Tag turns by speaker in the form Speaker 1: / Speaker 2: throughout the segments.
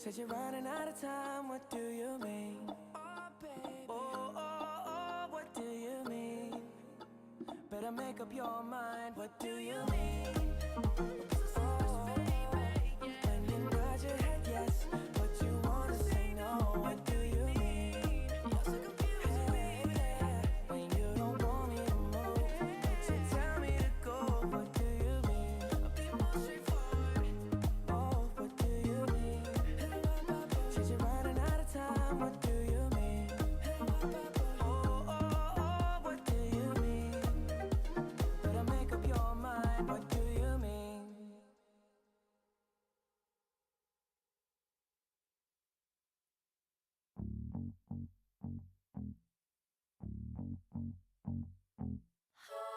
Speaker 1: Said you're running out of time, what do you mean? Oh, baby. Oh, what do you mean? Better make up your mind, what do you mean? Oh, when you nod your head yes, but you wanna say no, what do you mean? You're so confused, baby. When you don't want me to move, but you tell me to go, what do you mean? I'll be more straightforward. Oh, what do you mean? Said you're running out of time, what do you mean? Oh, what do you mean? Better make up your mind, what do you mean?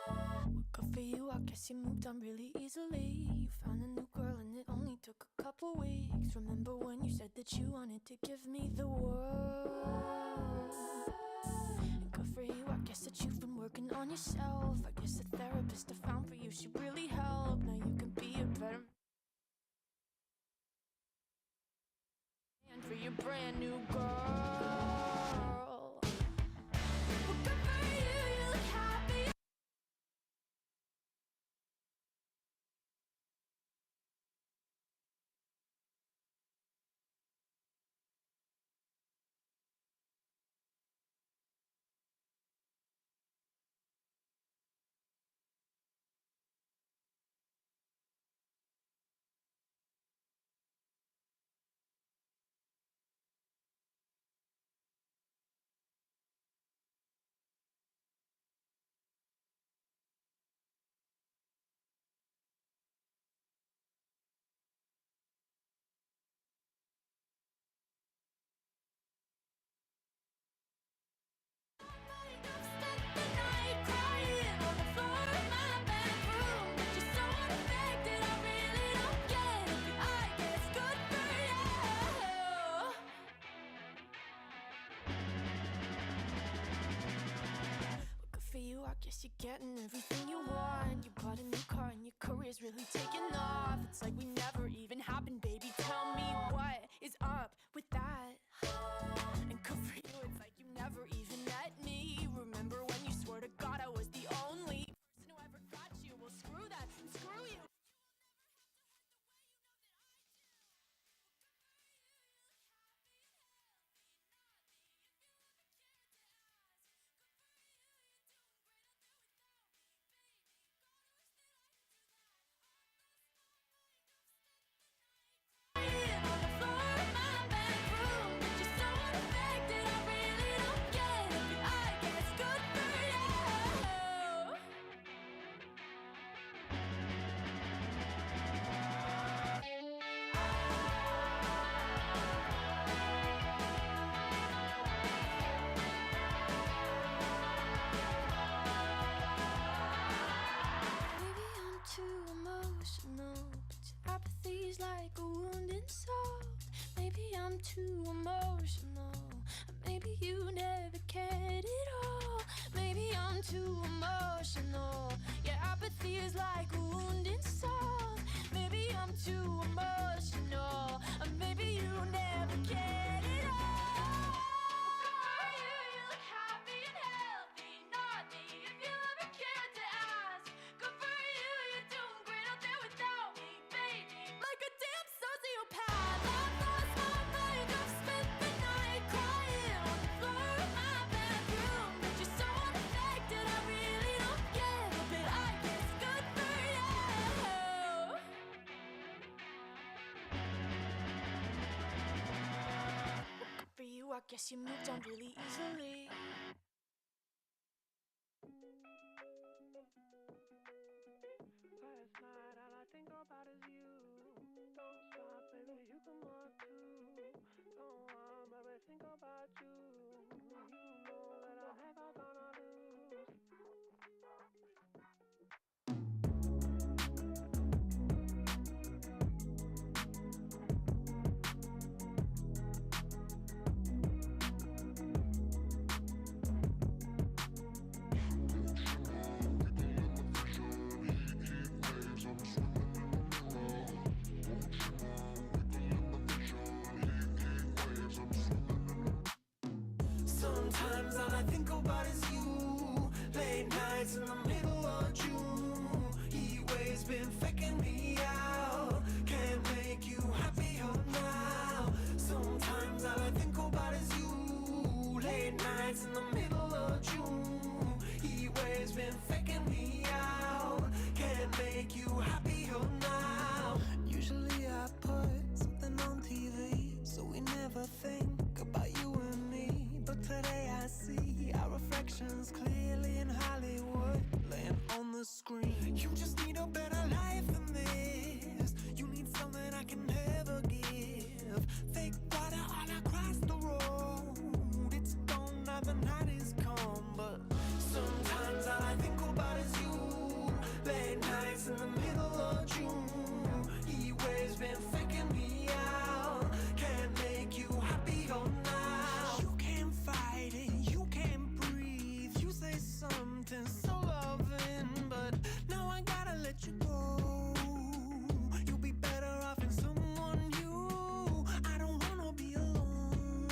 Speaker 2: Well, good for you, I guess you moved on really easily. You found a new girl and it only took a couple weeks. Remember when you said that you wanted to give me the world? And good for you, I guess that you've been working on yourself. I guess the therapist I found for you, she really helped. Now you can be a better man for your brand new girl. Well, good for you, you look happy. I guess you're getting everything you want. You bought a new car and your career's really taking off. It's like we never even happened, baby. Tell me what is up with that? And good for you, it's like you never even met me. Remember when you swore to God I was the only person who ever got you? Well, screw that, screw you. Feels like a wounded soul. Maybe I'm too emotional, or maybe you never get it all. You look happy and healthy, not me. If you ever cared to ask, good for you, you're doing great out there without me, baby. Like a damn sociopath, I've lost my mind. I've spent the night crying on the floor of my bedroom. But you're so unaffected, I really don't get it. But I guess good for you. Well, good for you, I guess you moved on really easily.
Speaker 3: Last night all I think about is you. Don't stop, baby, you come on too. Don't want, baby, think about you. You know that I'm never gonna lose.
Speaker 1: Sometimes all I think about is you. Late nights in the middle of June. Heat waves been faking me out. Can't make you happier now. Sometimes all I think about is you. Late nights in the middle of June. Heat waves been faking me out. Can't make you happier now. Usually I put something on TV, so we never think about you and me. But today I see our reflections clearly in Hollywood, laying on the screen. You just need a better life than this. You need something I can never give. Fake water all across the road. It's gone now, the night is come. But sometimes all I think about is you. Late nights in the middle of June. Heat waves been faking me out. Can't make you happier now. You can't fight it, you can't breathe. You say something so loving, but now I gotta let you go. You'll be better off in someone new. I don't wanna be alone.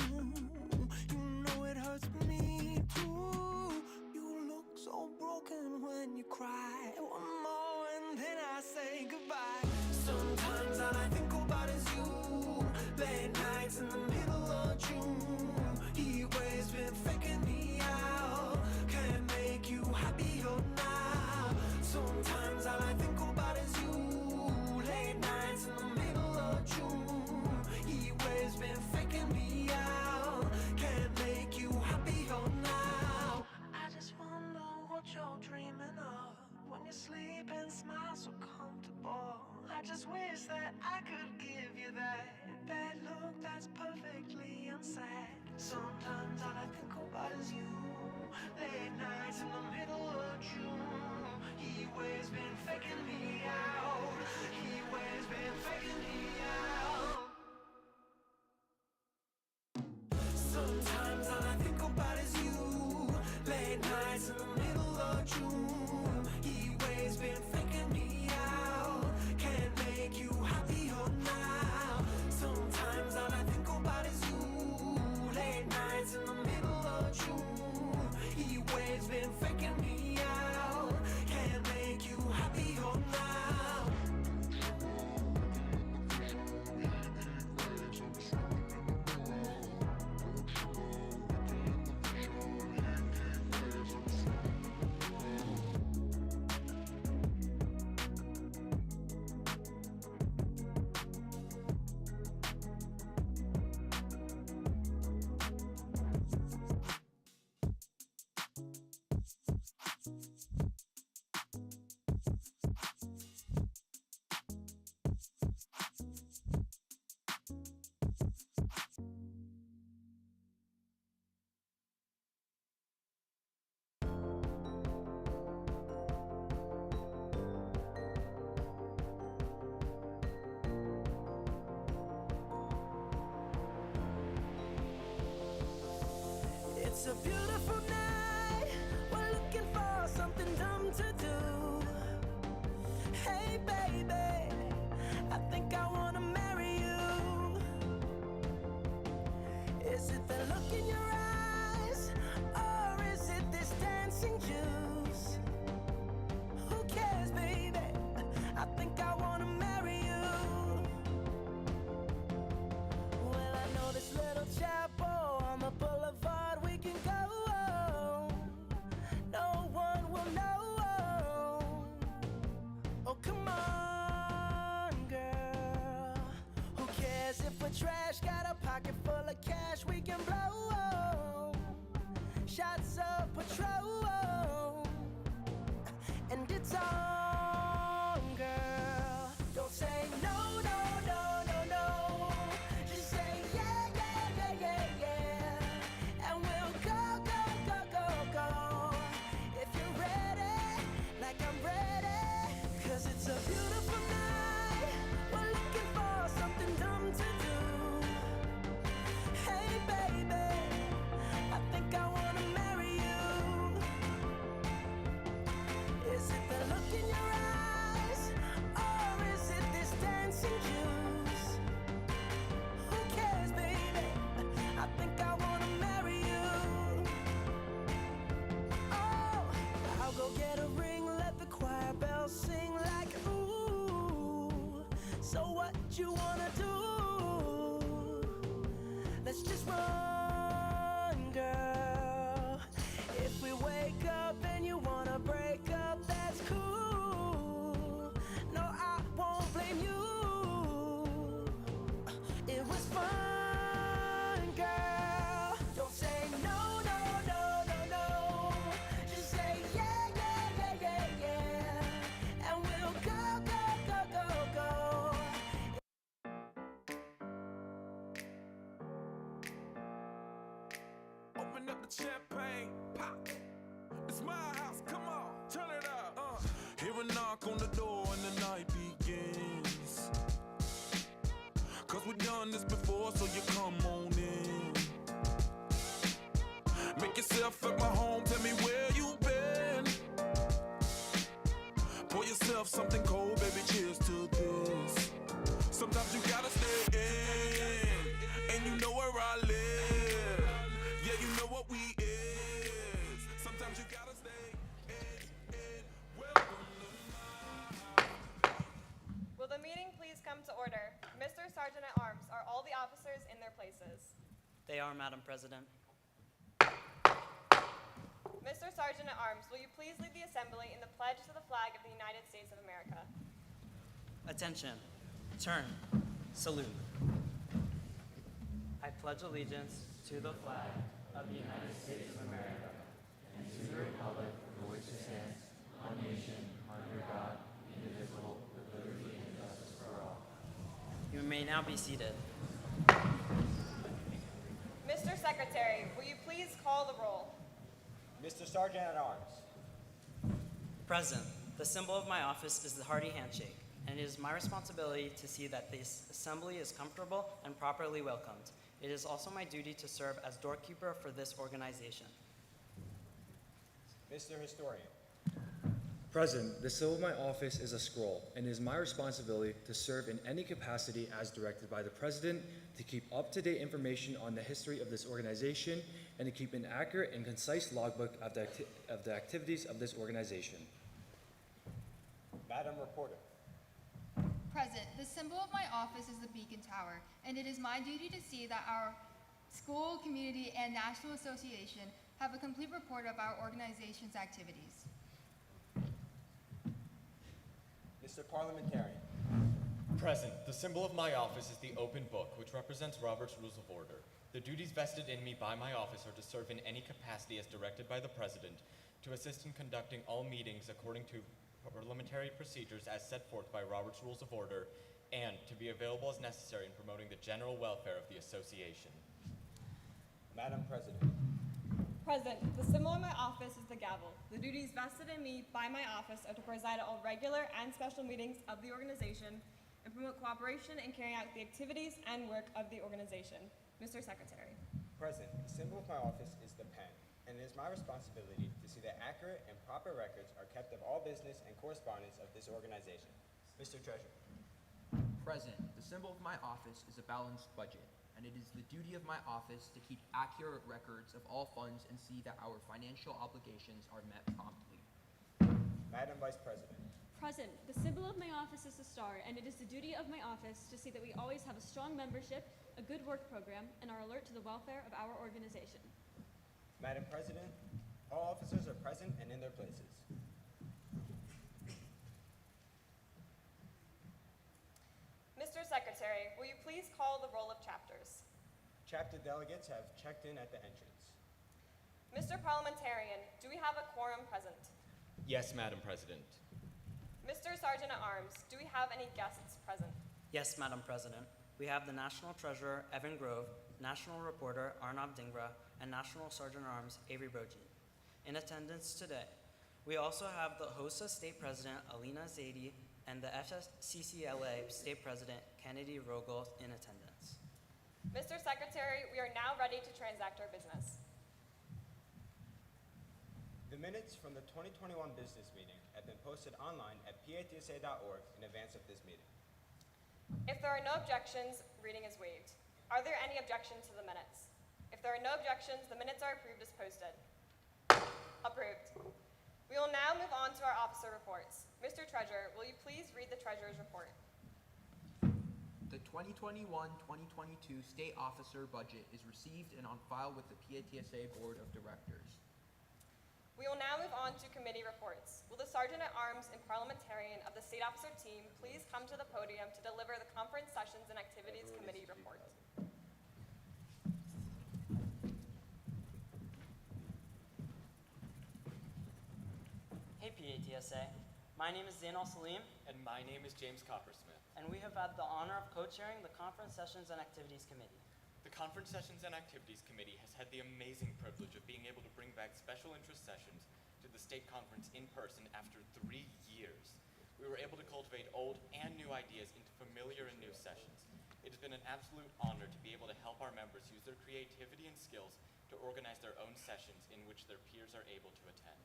Speaker 1: You know it hurts me too. You look so broken when you cry. One more and then I say goodbye. Sometimes all I think about is you. Late nights in the middle of June. Heat waves been faking me out. Can't make you happier now. Sometimes all I think about is you. Late nights in the middle of June. Heat waves been faking me out. Can't make you happier now. I just wonder what you're dreaming of when you sleep and smile so comfortable. I just wish that I could give you that look that's perfectly unsaid. Sometimes all I think about is you. Late nights in the middle of June. Heat waves been faking me out. Heat waves been faking me out. Sometimes all I think about is you. Late nights in the middle of June. Heat waves been faking me out. Can't make you happier now. Sometimes all I think about is you. Late nights in the middle of June. Heat waves been faking me out. Can't make you happier now. It's a beautiful night. We're looking for something dumb to do. Hey baby, I think I wanna marry you. Is it the look in your eyes, or is it this dancing juice? Who cares, baby? I think I wanna marry you. Well, I know this little chapel on the boulevard we can go. No one will know. Oh, come on, girl. Who cares if we're trash? Got a pocket full of cash we can blow. Open up the champagne, pop. It's my house, come on, turn it up. Hear a knock on the door and the night begins. Cause we've done this before, so you come on in. Make yourself at my home, tell me where you been. Pour yourself something cold, baby, cheers to this. Sometimes you gotta stay in, and you know where I live. Yeah, you know what we is. Sometimes you gotta stay in. Welcome to
Speaker 4: Will the meeting please come to order? Mr. Sergeant at Arms, are all the officers in their places?
Speaker 5: They are, Madam President.
Speaker 4: Mr. Sergeant at Arms, will you please lead the assembly in the pledge to the flag of the United States of America?
Speaker 5: Attention. Turn. Salute. I pledge allegiance to the flag of the United States of America and to the republic for which it stands, one nation, under God, indivisible, with liberty and justice for all. You may now be seated.
Speaker 4: Mr. Secretary, will you please call the roll?
Speaker 6: Mr. Sergeant at Arms.
Speaker 5: Present. The symbol of my office is the hearty handshake, and it is my responsibility to see that this assembly is comfortable and properly welcomed. It is also my duty to serve as doorkeeper for this organization.
Speaker 6: Mr. Historian.
Speaker 7: Present, the symbol of my office is a scroll, and it is my responsibility to serve in any capacity as directed by the President, to keep up-to-date information on the history of this organization, and to keep an accurate and concise logbook of the activities of this organization.
Speaker 6: Madam Reporter.
Speaker 8: Present, the symbol of my office is the Beacon Tower, and it is my duty to see that our school, community, and national association have a complete report of our organization's activities.
Speaker 6: Mr. Parliamentarian.
Speaker 9: Present, the symbol of my office is the open book, which represents Robert's Rules of Order. The duties vested in me by my office are to serve in any capacity as directed by the President, to assist in conducting all meetings according to parliamentary procedures as set forth by Robert's Rules of Order, and to be available as necessary in promoting the general welfare of the association.
Speaker 6: Madam President.
Speaker 4: President, the symbol of my office is the gavel. The duties vested in me by my office are to preside at all regular and special meetings of the organization and promote cooperation in carrying out the activities and work of the organization. Mr. Secretary.
Speaker 6: Present, the symbol of my office is the pen, and it is my responsibility to see that accurate and proper records are kept of all business and correspondence of this organization. Mr. Treasurer.
Speaker 10: Present, the symbol of my office is a balanced budget, and it is the duty of my office to keep accurate records of all funds and see that our financial obligations are met promptly.
Speaker 6: Madam Vice President.
Speaker 11: Present, the symbol of my office is the star, and it is the duty of my office to see that we always have a strong membership, a good work program, and are alert to the welfare of our organization.
Speaker 6: Madam President, all officers are present and in their places.
Speaker 4: Mr. Secretary, will you please call the roll of chapters?
Speaker 6: Chapter delegates have checked in at the entrance.
Speaker 4: Mr. Parliamentarian, do we have a quorum present?
Speaker 9: Yes, Madam President.
Speaker 4: Mr. Sergeant at Arms, do we have any guests present?
Speaker 5: Yes, Madam President. We have the National Treasurer, Evan Grove, National Reporter, Arnav Dhingra, and National Sergeant at Arms, Avery Brogi, in attendance today. We also have the HOSA State President, Alina Zaidi, and the FCCLA State President, Kennedy Rogel, in attendance.
Speaker 4: Mr. Secretary, we are now ready to transact our business.
Speaker 6: The minutes from the 2021 business meeting have been posted online at patsa.org in advance of this meeting.
Speaker 4: If there are no objections, reading is waived. Are there any objections to the minutes? If there are no objections, the minutes are approved as posted. Approved. We will now move on to our officer reports. Mr. Treasurer, will you please read the Treasurer's report?
Speaker 10: The 2021-2022 state officer budget is received and on file with the PATSA Board of Directors.
Speaker 4: We will now move on to committee reports. Will the Sergeant at Arms and Parliamentarian of the State Officer Team please come to the podium to deliver the Conference Sessions and Activities Committee report?
Speaker 5: Hey PATSA, my name is Zainal Salim,
Speaker 9: And my name is James Coppersmith.
Speaker 5: and we have had the honor of co-chairing the Conference Sessions and Activities Committee.
Speaker 9: The Conference Sessions and Activities Committee has had the amazing privilege sessions to the state conference in person after 3 years. We were able to cultivate old and new ideas into familiar and new sessions. It has been an absolute honor to be able to help our members use their creativity and skills to organize their own sessions in which their peers are able to attend.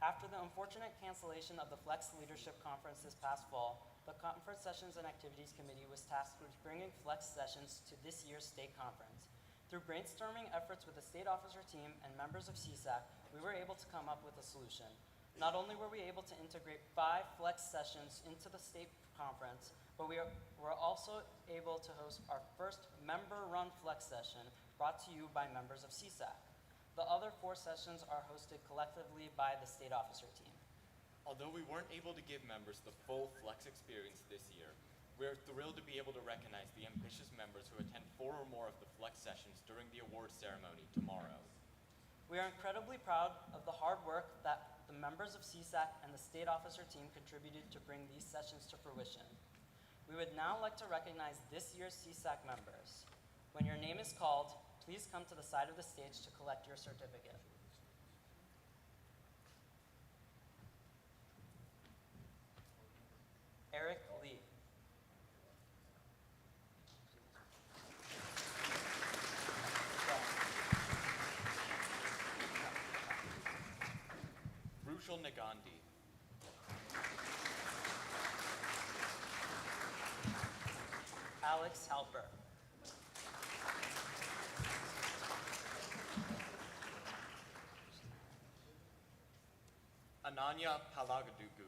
Speaker 5: After the unfortunate cancellation of the Flex Leadership Conference this past fall, the Conference Sessions and Activities Committee was tasked with bringing Flex sessions to this year's state conference. Through brainstorming efforts with the state officer team and members of CSAC, we were able to come up with a solution. Not only were we able to integrate 5 Flex sessions into the state conference, but we were also able to host our first member-run Flex session brought to you by members of CSAC. The other 4 sessions are hosted collectively by the state officer team.
Speaker 9: Although we weren't able to give members the full Flex experience this year, we're thrilled to be able to recognize the ambitious members who attend 4 or more of the Flex sessions during the awards ceremony tomorrow.
Speaker 5: We are incredibly proud of the hard work that the members of CSAC and the state officer team contributed to bring these sessions to fruition. We would now like to recognize this year's CSAC members. When your name is called, please come to the side of the stage to collect your certificate. Eric Lee.
Speaker 9: Rushal Nagandi.
Speaker 5: Alex Halper.
Speaker 9: Ananya Palagadugu.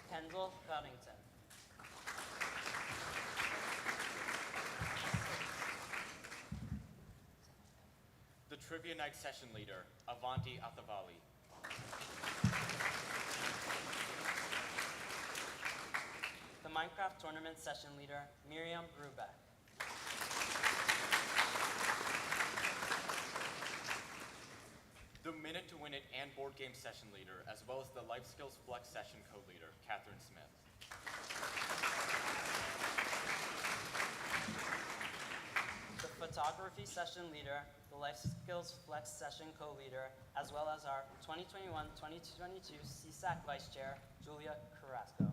Speaker 5: Kendall Connington.
Speaker 9: The Trivia Night Session Leader, Avanti Athavali.
Speaker 5: The Minecraft Tournament Session Leader, Miriam Brubeck.
Speaker 9: The Minute to Win It and Board Game Session Leader, as well as the Life Skills Flex Session Co-Leader, Catherine Smith.
Speaker 5: The Photography Session Leader, the Life Skills Flex Session Co-Leader, as well as our 2021-2022 CSAC Vice Chair, Julia Carrasco.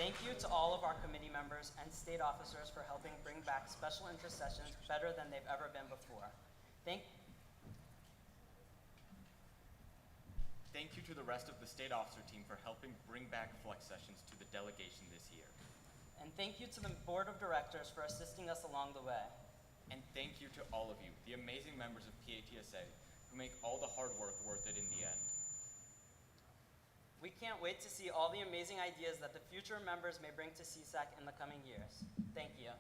Speaker 5: Thank you to all of our committee members and state officers for helping bring back special interest sessions better than they've ever been before.
Speaker 9: Thank you to the rest of the state officer team for helping bring back Flex sessions to the delegation this year.
Speaker 5: And thank you to the Board of Directors for assisting us along the way.
Speaker 9: And thank you to all of you, the amazing members of PATSA, who make all the hard work worth it in the end.
Speaker 5: We can't wait to see all the amazing ideas that the future members may bring to CSAC in the coming years. Thank you.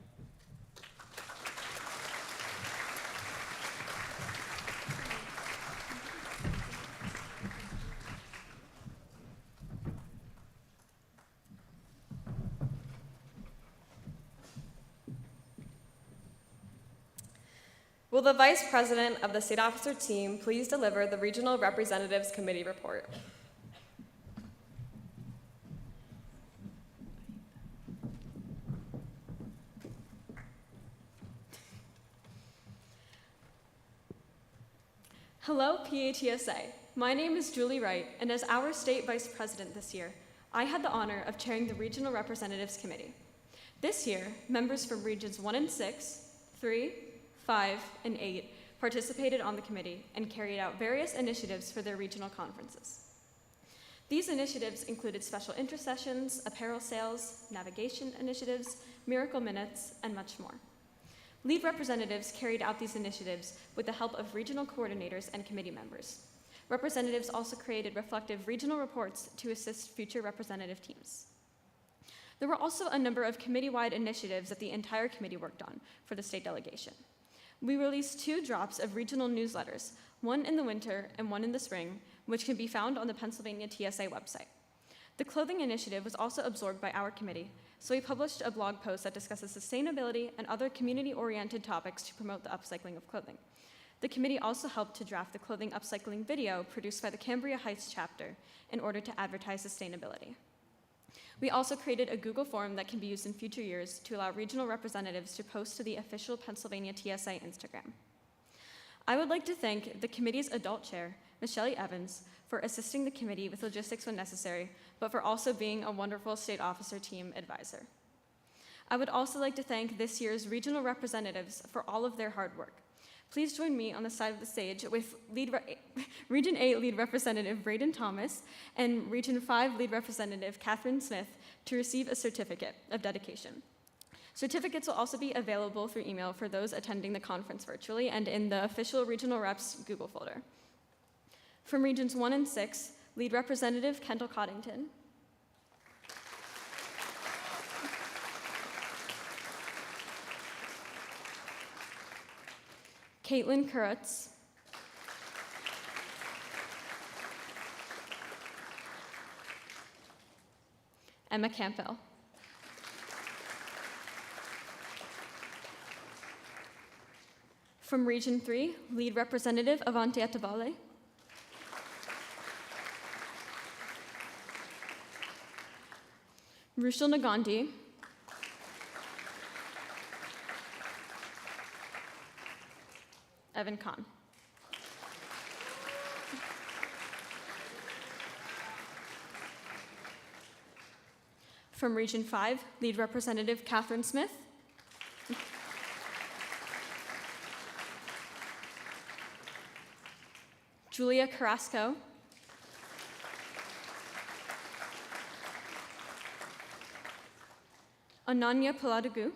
Speaker 4: Will the Vice President of the State Officer Team please deliver the Regional Representatives Committee report? Hello, PATSA. My name is Julie Wright, and as our State Vice President this year, I had the honor of chairing the Regional Representatives Committee. This year, members from Regions 1 and 6, 3, 5, and 8 participated on the committee and carried out various initiatives for their regional conferences. These initiatives included special interest sessions, apparel sales, navigation initiatives, miracle minutes, and much more. Lead representatives carried out these initiatives with the help of regional coordinators and committee members. Representatives also created reflective regional reports to assist future representative teams. There were also a number of committee-wide initiatives that the entire committee worked on for the state delegation. We released 2 drops of regional newsletters, one in the winter and one in the spring, which can be found on the Pennsylvania TSA website. The clothing initiative was also absorbed by our committee, so we published a blog post that discusses sustainability and other community-oriented topics to promote the upcycling of clothing. The committee also helped to draft the clothing upcycling video produced by the Cambria Heights chapter in order to advertise sustainability.
Speaker 11: We also created a Google form that can be used in future years to allow regional representatives to post to the official Pennsylvania TSA Instagram. I would like to thank the committee's adult chair, Michelle Evans, for assisting the committee with logistics when necessary, but for also being a wonderful state officer team advisor. I would also like to thank this year's regional representatives for all of their hard work. Please join me on the side of the stage with Region 8 Lead Representative Braden Thomas and Region 5 Lead Representative Catherine Smith to receive a certificate of dedication. Certificates will also be available through email for those attending the conference virtually and in the official regional reps Google folder. From Regions 1 and 6, Lead Representative Kendall Coddington, Caitlin Kurutz, Emma Campbell, from Region 3, Lead Representative Avanti Atavale, Rushil Nagandi, Evan Khan. From Region 5, Lead Representative Catherine Smith. Julia Carrasco. Ananya Paladugu.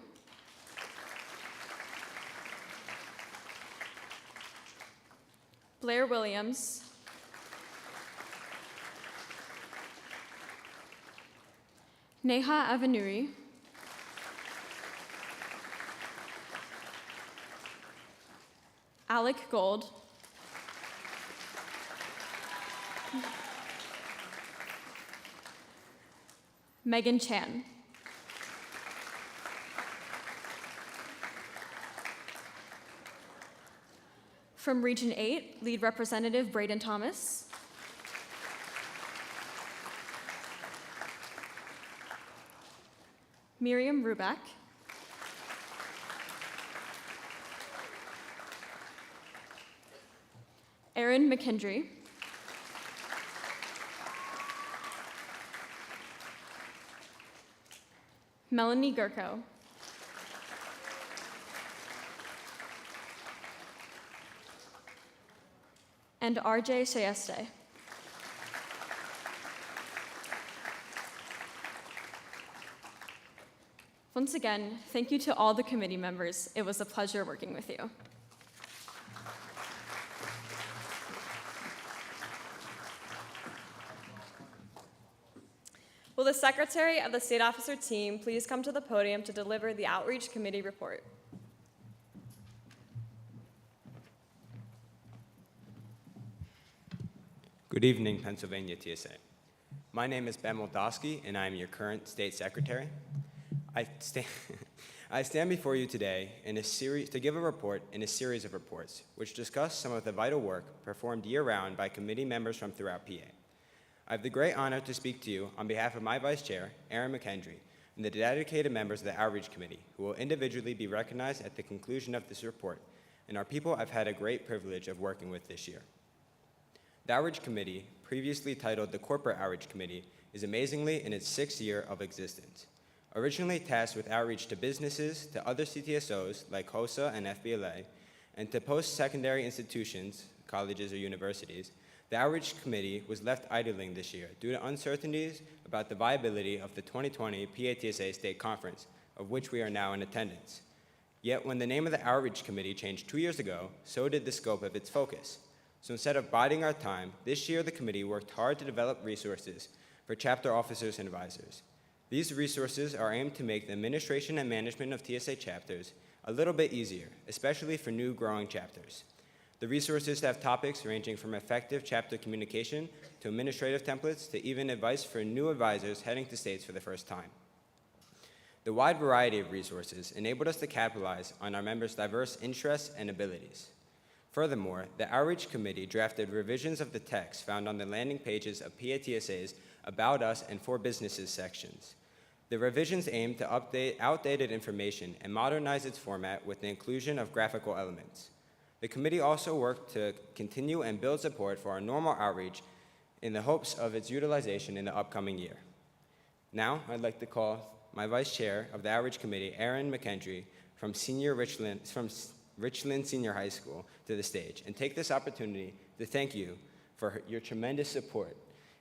Speaker 11: Blair Williams. Neha Avanuri. Alec Gold. Megan Chan. From Region 8, Lead Representative Braden Thomas. Miriam Ruback. Erin McKendry. Melanie Gurko. And RJ Sayeste. Once again, thank you to all the committee members. It was a pleasure working with you. Will the Secretary of the State Officer team please come to the podium to deliver the Outreach Committee report?
Speaker 6: Good evening, Pennsylvania TSA. My name is Ben Moldowski, and I am your current State Secretary. I stand before you today to give a report in a series of reports which discuss some of the vital work performed year-round by committee members from throughout PA. I have the great honor to speak to you on behalf of my Vice Chair, Erin McKendry, and the dedicated members of the Outreach Committee, who will individually be recognized at the conclusion of this report, and are people I've had a great privilege of working with this year. The Outreach Committee, previously titled the Corporate Outreach Committee, is amazingly in its 6th year of existence. Originally tasked with outreach to businesses, to other CTSOs like HOSA and FBLA, and to post-secondary institutions, colleges or universities, the Outreach Committee was left idling this year due to uncertainties about the viability of the 2020 PATSA State Conference, of which we are now in attendance. Yet when the name of the Outreach Committee changed 2 years ago, so did the scope of its focus. So instead of biding our time, this year the committee worked hard to develop resources for chapter officers and advisors. These resources are aimed to make the administration and management of TSA chapters a little bit easier, especially for new growing chapters. The resources have topics ranging from effective chapter communication to administrative templates to even advice for new advisors heading to states for the first time. The wide variety of resources enabled us to capitalize on our members' diverse interests and abilities. Furthermore, the Outreach Committee drafted revisions of the text found on the landing pages of PATSA's About Us, and For Businesses sections. The revisions aim to update outdated information and modernize its format with the inclusion of graphical elements. The committee also worked to continue and build support for our normal outreach in the hopes of its utilization in the upcoming year. Now, I'd like to call my Vice Chair of the Outreach Committee, Erin McKendry, from Richland Senior High School, to the stage and take this opportunity to thank you for your tremendous support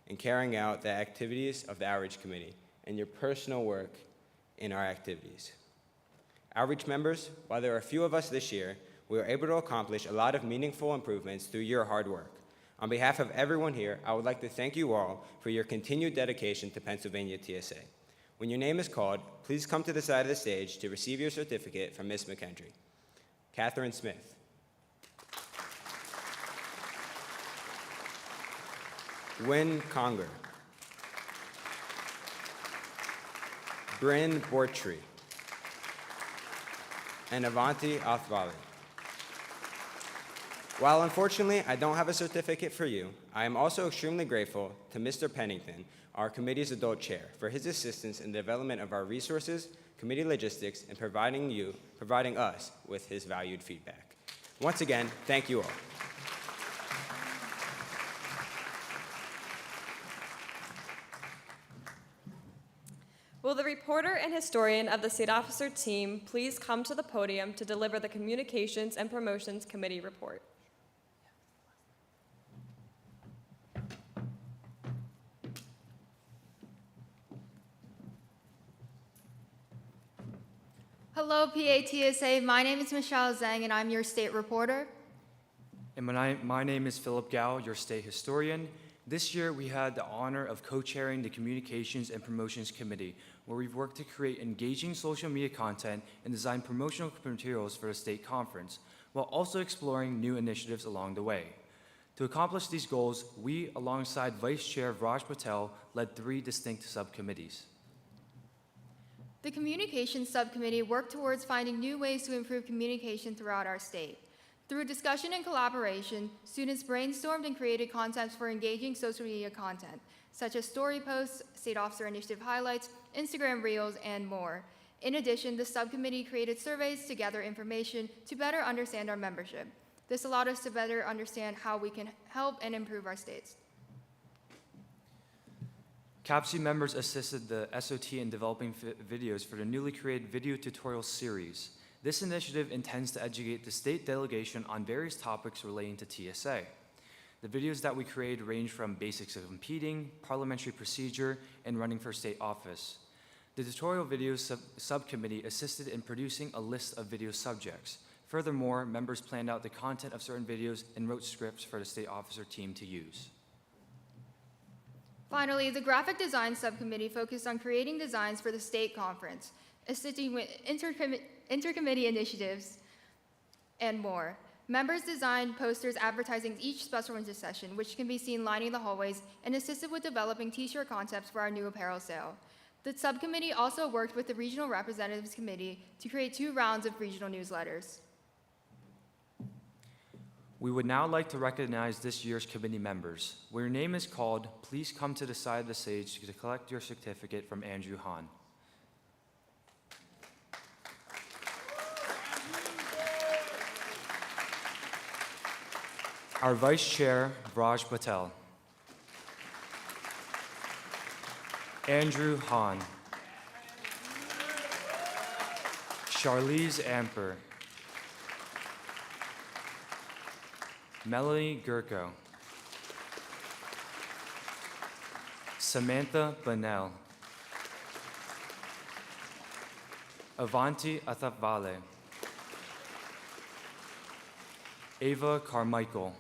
Speaker 6: in carrying out the activities of the Outreach Committee and your personal work in our activities. Outreach members, while there are a few of us this year, we were able to accomplish a lot of meaningful improvements through your hard work. On behalf of everyone here, I would like to thank you all for your continued dedication to Pennsylvania TSA. When your name is called, please come to the side of the stage to receive your certificate from Ms. McKendry. Catherine Smith. Wynn Conger. Bryn Bortree. And Avanti Athvali. While unfortunately I don't have a certificate for you, I am also extremely grateful to Mr. Pennington, our committee's adult chair, for his assistance in the development of our resources, committee logistics, and providing us with his valued feedback. Once again, thank you all.
Speaker 4: Will the reporter and historian of the State Officer team please come to the podium to deliver the Communications and Promotions Committee report?
Speaker 8: Hello, PATSA. My name is Michelle Zhang, and I'm your state reporter.
Speaker 7: And my name is Philip Gao, your state historian. This year, we had the honor of co-chairing the Communications and Promotions Committee, where we've worked to create engaging social media content and design promotional materials for the state conference, while also exploring new initiatives along the way. To accomplish these goals, we, alongside Vice Chair Raj Patel, led 3 distinct subcommittees.
Speaker 8: The Communications Subcommittee worked towards finding new ways to improve communication throughout our state. Through discussion and collaboration, students brainstormed and created concepts for engaging social media content, such as story posts, state officer initiative highlights, Instagram reels, and more. In addition, the subcommittee created surveys to gather information to better understand our membership. This allowed us to better understand how we can help and improve our states.
Speaker 7: CAPC members assisted the SOT in developing videos for the newly created video tutorial series. This initiative intends to educate the state delegation on various topics relating to TSA. The videos that we created range from basics of competing, parliamentary procedure, and running for state office. The tutorial videos subcommittee assisted in producing a list of video subjects. Furthermore, members planned out the content of certain videos and wrote scripts for the state officer team to use.
Speaker 8: Finally, the Graphic Design Subcommittee focused on creating designs for the state conference, assisting with intercommittee initiatives, and more. Members designed posters advertising each special intercession, which can be seen lining the hallways, and assisted with developing t-shirt concepts for our new apparel sale. The subcommittee also worked with the Regional Representatives Committee to create 2 rounds of regional newsletters.
Speaker 7: We would now like to recognize this year's committee members. When your name is called, please come to the side of the stage to collect your certificate from Andrew Hahn. Our Vice Chair, Raj Patel. Andrew Hahn. Charlize Amper. Melanie Gurko. Samantha Bunnell. Avanti Athapvale. Ava Carmichael.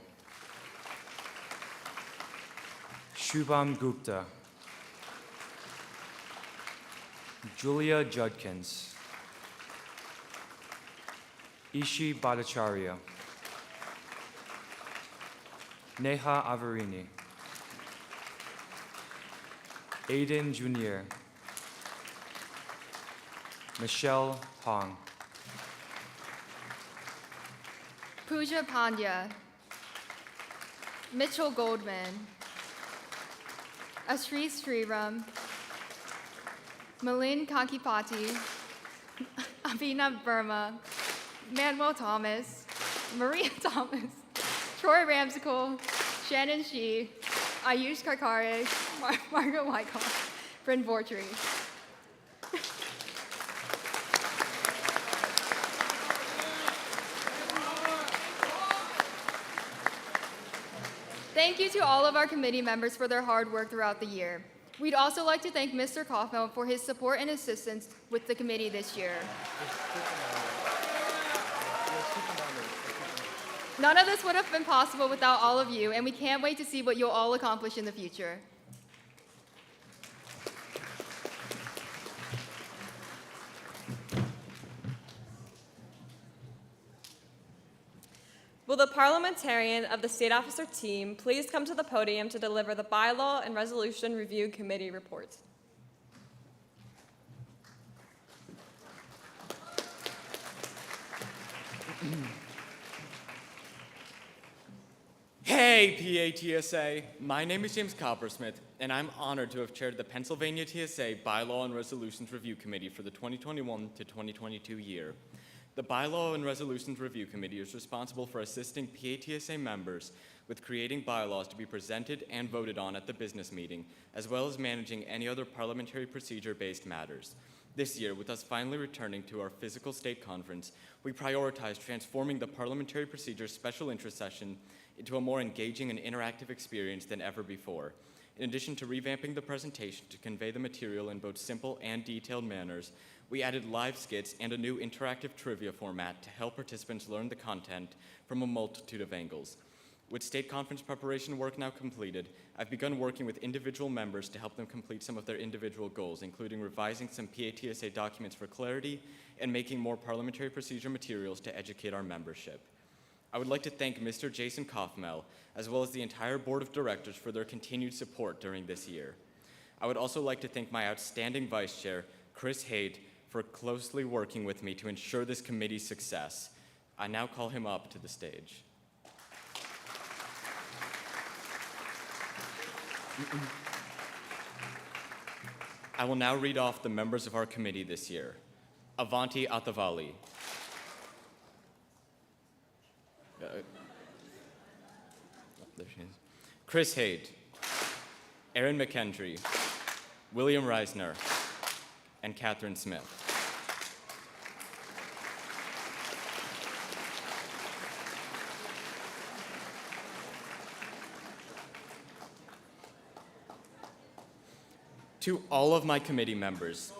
Speaker 7: Shubham Gupta. Julia Judkins. Ishi Bhattacharya. Neha Avarini. Aiden Junior. Michelle Hong.
Speaker 8: Pooja Pandya. Mitchell Goldman. Ashri Sriram, Malin Kankipati, Abhinav Verma, Manuel Thomas, Maria Thomas, Troy Ramsicle, Shannon Shee, Ayush Karkare, Margaret Wyckoff, Bryn Vortry. Thank you to all of our committee members for their hard work throughout the year. We'd also like to thank Mr. Kaufman for his support and assistance with the committee this year. None of this would have been possible without all of you, and we can't wait to see what you'll all accomplish in the future.
Speaker 4: Will the parliamentarian of the State Officer team please come to the podium to deliver the Bylaw and Resolution Review Committee report?
Speaker 9: Hey, PATSA! My name is James Coppersmith, and I'm honored to have chaired the Pennsylvania TSA Bylaw and Resolutions Review Committee for the 2021 to 2022 year. The Bylaw and Resolutions Review Committee is responsible for assisting PATSA members with creating bylaws to be presented and voted on at the business meeting, as well as managing any other parliamentary procedure-based matters. This year, with us finally returning to our physical state conference, we prioritized transforming the Parliamentary Procedures Special Interest Session into a more engaging and interactive experience than ever before. In addition to revamping the presentation to convey the material in both simple and detailed manners, we added live skits and a new interactive trivia format to help participants learn the content from a multitude of angles. With state conference preparation work now completed, I've begun working with individual members to help them complete some of their individual goals, including revising some PATSA documents for clarity and making more parliamentary procedure materials to educate our membership. I would like to thank Mr. Jason Kaufmel, as well as the entire board of directors for their continued support during this year. I would also like to thank my outstanding vice chair, Chris Haight, for closely working with me to ensure this committee's success. I now call him up to the stage. I will now read off the members of our committee this year. Avanti Atavali. There she is. Chris Haight, Aaron McKendry, William Reisner, and Catherine Smith. To all of my committee members,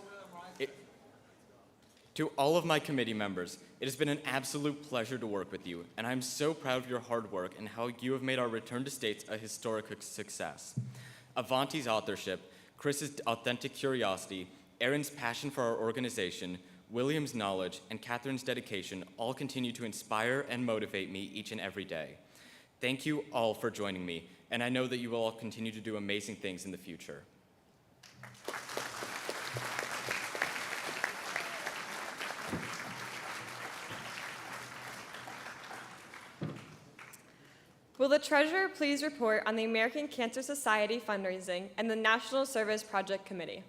Speaker 9: it has been an absolute pleasure to work with you, and I'm so proud of your hard work and how you have made our return to states a historic success. Avanti's authorship, Chris's authentic curiosity, Aaron's passion for our organization, William's knowledge, and Catherine's dedication all continue to inspire and motivate me each and every day. Thank you all for joining me, and I know that you will all continue to do amazing things in the future.
Speaker 4: Will the treasurer please report on the American Cancer Society fundraising and the National Service Project Committee?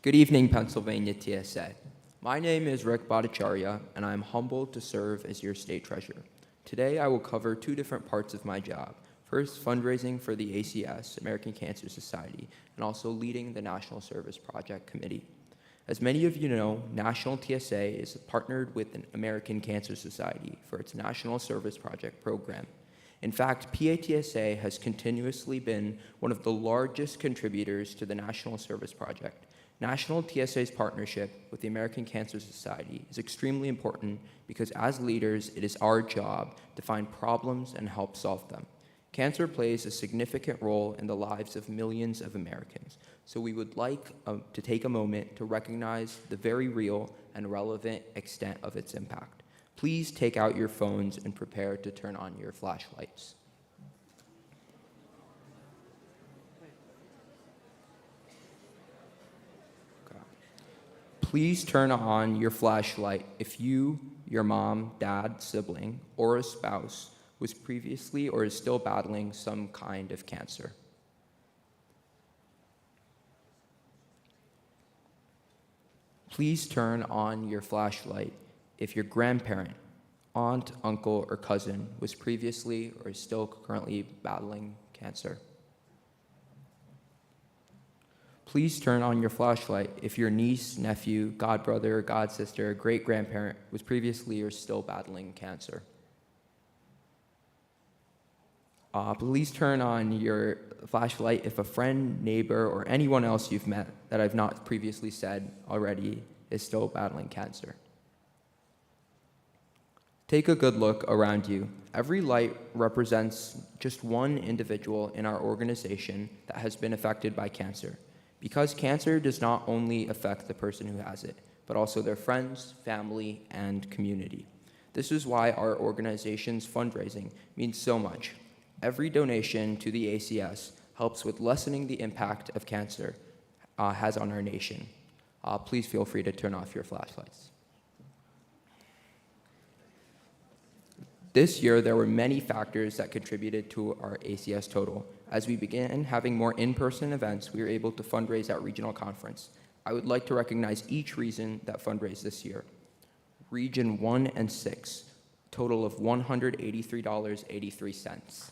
Speaker 10: Good evening, Pennsylvania TSA. My name is Rick Bhattacharya, and I am humbled to serve as your state treasurer. Today, I will cover two different parts of my job. First, fundraising for the ACS, American Cancer Society, and also leading the National Service Project Committee. As many of you know, National TSA is partnered with the American Cancer Society for its National Service Project program. In fact, PATSA has continuously been one of the largest contributors to the National Service Project. National TSA's partnership with the American Cancer Society is extremely important because as leaders, it is our job to find problems and help solve them. Cancer plays a significant role in the lives of millions of Americans, so we would like to take a moment to recognize the very real and relevant extent of its impact. Please take out your phones and prepare to turn on your flashlights. Please turn on your flashlight if you, your mom, dad, sibling, or a spouse was previously or is still battling some kind of cancer. Please turn on your flashlight if your grandparent, aunt, uncle, or cousin was previously or is still currently battling cancer. Please turn on your flashlight if your niece, nephew, godbrother, godsister, great-grandparent was previously or still battling cancer. Please turn on your flashlight if a friend, neighbor, or anyone else you've met that I've not previously said already is still battling cancer. Take a good look around you. Every light represents just one individual in our organization that has been affected by cancer. Because cancer does not only affect the person who has it, but also their friends, family, and community. This is why our organization's fundraising means so much. Every donation to the ACS helps with lessening the impact of cancer has on our nation. Please feel free to turn off your flashlights. This year, there were many factors that contributed to our ACS total. As we began having more in-person events, we were able to fundraise at regional conference. I would like to recognize each region that fundraised this year. Region 1 and 6, total of $183.83.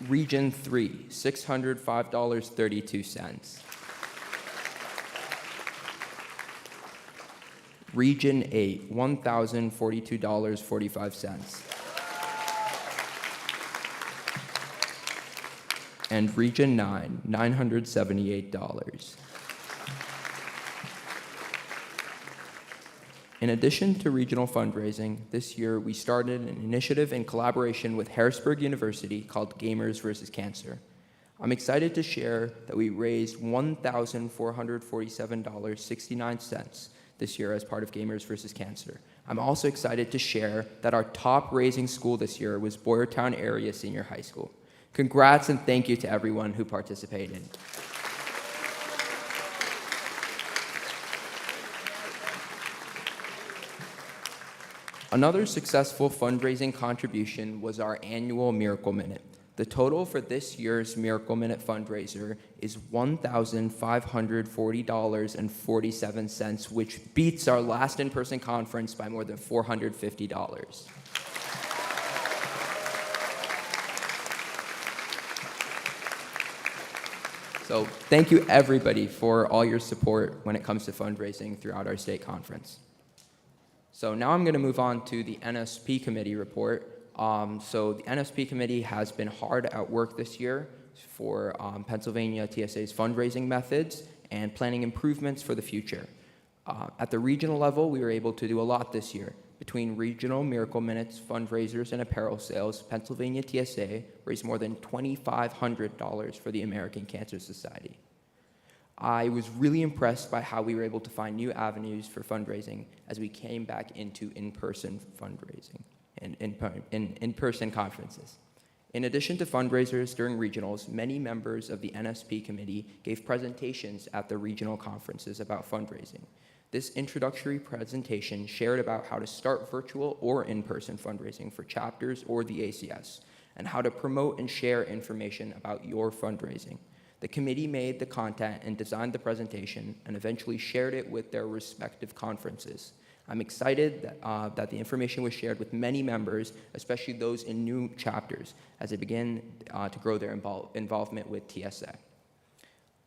Speaker 10: Region 3, $605.32. Region 8, $1,042.45. And Region 9, $978. In addition to regional fundraising, this year we started an initiative in collaboration with Harrisburg University called Gamers vs. Cancer. I'm excited to share that we raised $1,447.69 this year as part of Gamers vs. Cancer. I'm also excited to share that our top raising school this year was Boyertown Area Senior High School. Congrats and thank you to everyone who participated. Another successful fundraising contribution was our annual Miracle Minute. The total for this year's Miracle Minute fundraiser is $1,540.47, which beats our last in-person conference by more than $450. So thank you everybody for all your support when it comes to fundraising throughout our state conference. So now I'm going to move on to the NSP committee report. So the NSP committee has been hard at work this year for Pennsylvania TSA's fundraising methods and planning improvements for the future. At the regional level, we were able to do a lot this year. Between regional Miracle Minutes, fundraisers, and apparel sales, Pennsylvania TSA raised more than $2,500 for the American Cancer Society. I was really impressed by how we were able to find new avenues for fundraising as we came back into in-person fundraising and in-person conferences. In addition to fundraisers during regionals, many members of the NSP committee gave presentations at the regional conferences about fundraising. This introductory presentation shared about how to start virtual or in-person fundraising for chapters or the ACS, and how to promote and share information about your fundraising. The committee made the content and designed the presentation and eventually shared it with their respective conferences. I'm excited that the information was shared with many members, especially those in new chapters, as they begin to grow their involvement with TSA.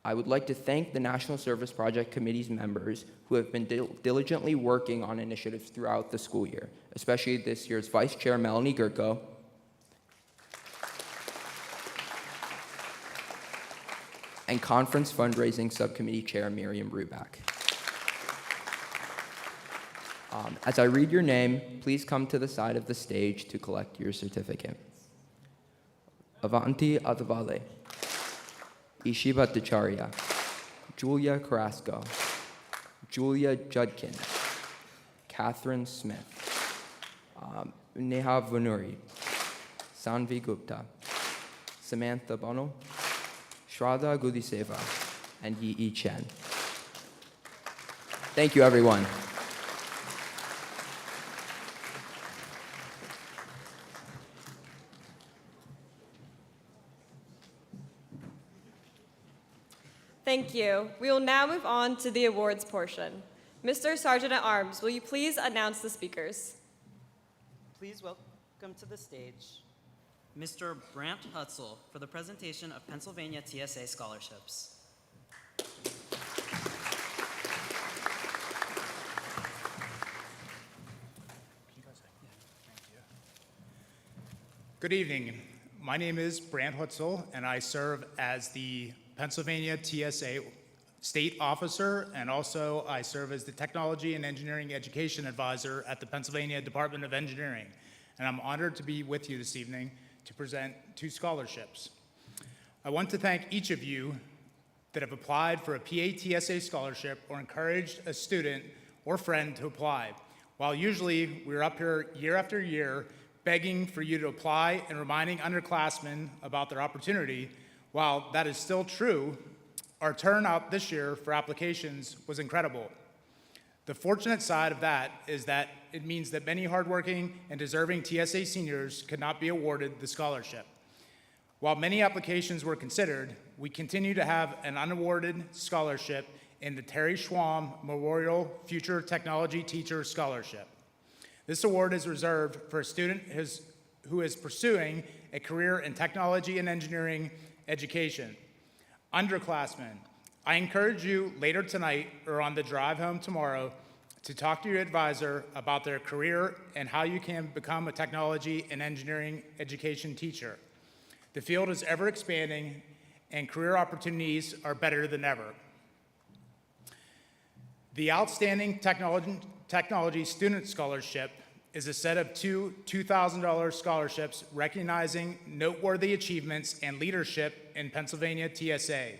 Speaker 10: I would like to thank the National Service Project Committee's members who have been diligently working on initiatives throughout the school year, especially this year's Vice Chair Melanie Gurko, and Conference Fundraising Subcommittee Chair Miriam Ruback. As I read your name, please come to the side of the stage to collect your certificate. Avanti Adavale, Ishi Bhattacharya, Julia Carrasco, Julia Judkin, Catherine Smith, Neha Vanuri, Sanvi Gupta, Samantha Bono, Shraddha Gudiseva, and Yi Chen. Thank you, everyone.
Speaker 4: Thank you. We will now move on to the awards portion. Mr. Sergeant at Arms, will you please announce the speakers?
Speaker 5: Please welcome to the stage Mr. Brant Hutzel for the presentation of Pennsylvania TSA scholarships.
Speaker 12: Good evening. My name is Brant Hutzel, and I serve as the Pennsylvania TSA State Officer, and also I serve as the Technology and Engineering Education Advisor at the Pennsylvania Department of Engineering. And I'm honored to be with you this evening to present 2 scholarships. I want to thank each of you that have applied for a PA TSA scholarship or encouraged a student or friend to apply. While usually we're up here year after year begging for you to apply and reminding underclassmen about their opportunity, while that is still true, our turnout this year for applications was incredible. The fortunate side of that is that it means that many hardworking and deserving TSA seniors could not be awarded the scholarship. While many applications were considered, we continue to have an unawarded scholarship in the Terry Schwam Memorial Future Technology Teacher Scholarship. This award is reserved for a student who is pursuing a career in technology and engineering education. Underclassmen, I encourage you later tonight or on the drive home tomorrow to talk to your advisor about their career and how you can become a technology and engineering education teacher. The field is ever expanding and career opportunities are better than ever. The Outstanding Technology Student Scholarship is a set of 2 $2,000 scholarships recognizing noteworthy achievements and leadership in Pennsylvania TSA.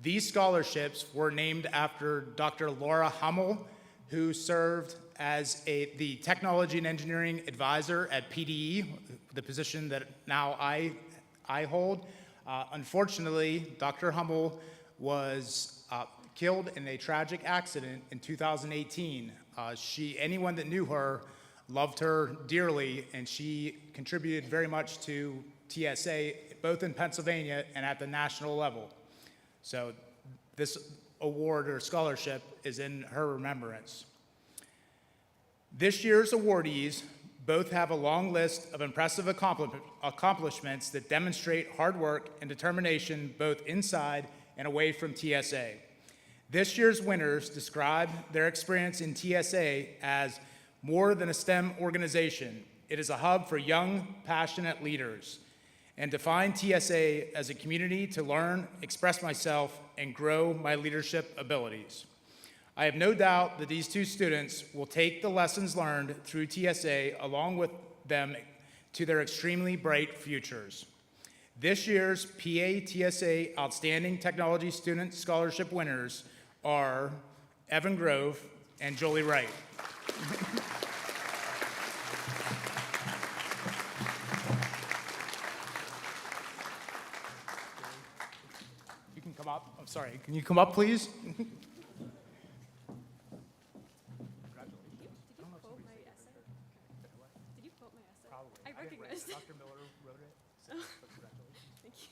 Speaker 12: These scholarships were named after Dr. Laura Hummel, who served as the Technology and Engineering Advisor at PDE, the position that now I hold. Unfortunately, Dr. Hummel was killed in a tragic accident in 2018. Anyone that knew her loved her dearly, and she contributed very much to TSA, both in Pennsylvania and at the national level. So this award or scholarship is in her remembrance. This year's awardees both have a long list of impressive accomplishments that demonstrate hard work and determination both inside and away from TSA. This year's winners describe their experience in TSA as more than a STEM organization. It is a hub for young, passionate leaders, and define TSA as a community to learn, express myself, and grow my leadership abilities. I have no doubt that these 2 students will take the lessons learned through TSA along with them to their extremely bright futures. This year's PA TSA Outstanding Technology Student Scholarship winners are Evan Grove and Jolie Wright. You can come up. I'm sorry. Can you come up, please?
Speaker 11: I recognized it.
Speaker 12: Dr. Miller wrote it. So congratulations.
Speaker 11: Thank you.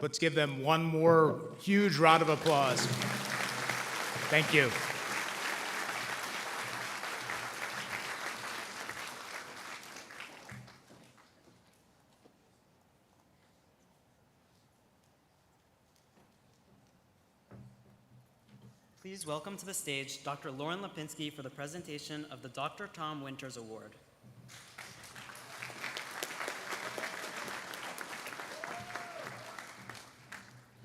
Speaker 12: Let's give them one more huge round of applause. Thank you.
Speaker 5: Please welcome to the stage Dr. Lauren Lipinski for the presentation of the Dr. Tom Winters Award.